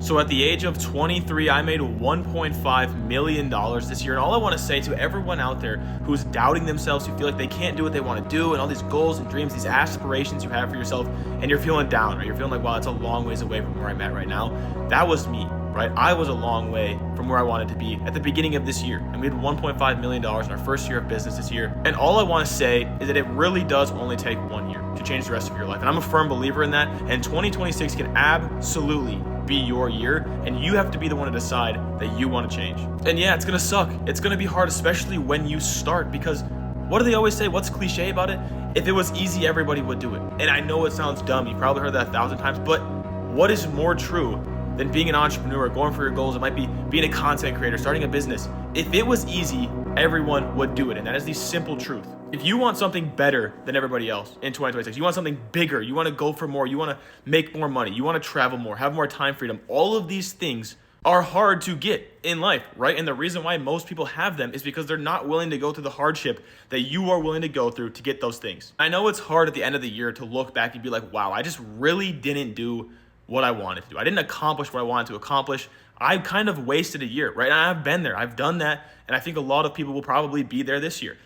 So at the age of 23, I made $1.5 million this year. And all I want to say to everyone out there who's doubting themselves, who feel like they can't do what they want to do, and all these goals and dreams, these aspirations you have for yourself, and you're feeling down, right? You're feeling like, wow, it's a long ways away from where I'm at right now. That was me, right? I was a long way from where I wanted to be at the beginning of this year. And we had $1.5 million in our first year of business this year. And all I want to say is that it really does only take 1 year to change the rest of your life. And I'm a firm believer in that. And 2026 can absolutely be your year, and you have to be the one to decide that you want to change. And yeah, it's gonna suck. It's gonna be hard, especially when you start, because what do they always say? What's cliche about it? If it was easy, everybody would do it. And I know it sounds dumb. You probably heard that 1,000 times, but what is more true than being an entrepreneur, going for your goals? It might be being a content creator, starting a business. If it was easy, everyone would do it. And that is the simple truth. If you want something better than everybody else in 2026, you want something bigger, you want to go for more, you want to make more money, you want to travel more, have more time freedom, all of these things are hard to get in life, right? And the reason why most people have them is because they're not willing to go through the hardship that you are willing to go through to get those things. I know it's hard at the end of the year to look back and be like, wow, I just really didn't do what I wanted to do. I didn't accomplish what I wanted to accomplish. I kind of wasted a year, right? And I've been there, I've done that. And I think a lot of people will probably be there this year.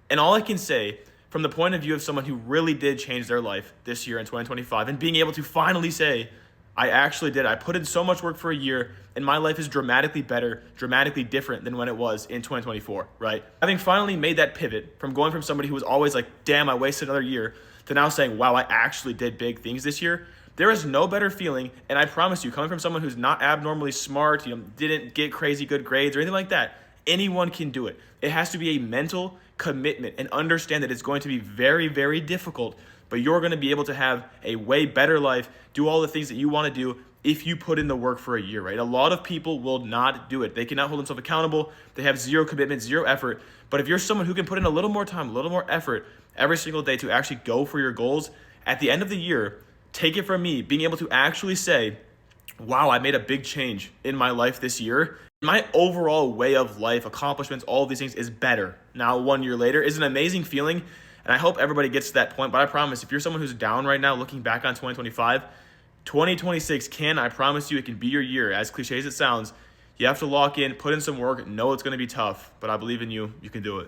And all I can say from the point of view of someone who really did change their life this year in 2025 and being able to finally say, I actually did. I put in so much work for a year and my life is dramatically better, dramatically different than when it was in 2024, right? Having finally made that pivot from going from somebody who was always like, damn, I wasted another year, to now saying, wow, I actually did big things this year. There is no better feeling. And I promise you, coming from someone who's not abnormally smart, didn't get crazy good grades or anything like that, anyone can do it. It has to be a mental commitment and understand that it's going to be very, very difficult, but you're going to be able to have a way better life, do all the things that you want to do if you put in the work for a year, right? A lot of people will not do it. They cannot hold themselves accountable. They have zero commitment, zero effort. But if you're someone who can put in a little more time, a little more effort every single day to actually go for your goals, at the end of the year, take it from me, being able to actually say, wow, I made a big change in my life this year. My overall way of life, accomplishments, all of these things is better now 1 year later. Is an amazing feeling. And I hope everybody gets to that point. But I promise, if you're someone who's down right now, looking back on 2025, 2026 I promise you, it can be your year. As cliche as it sounds, you have to lock in, put in some work, know it's going to be tough, but I believe in you. You can do it.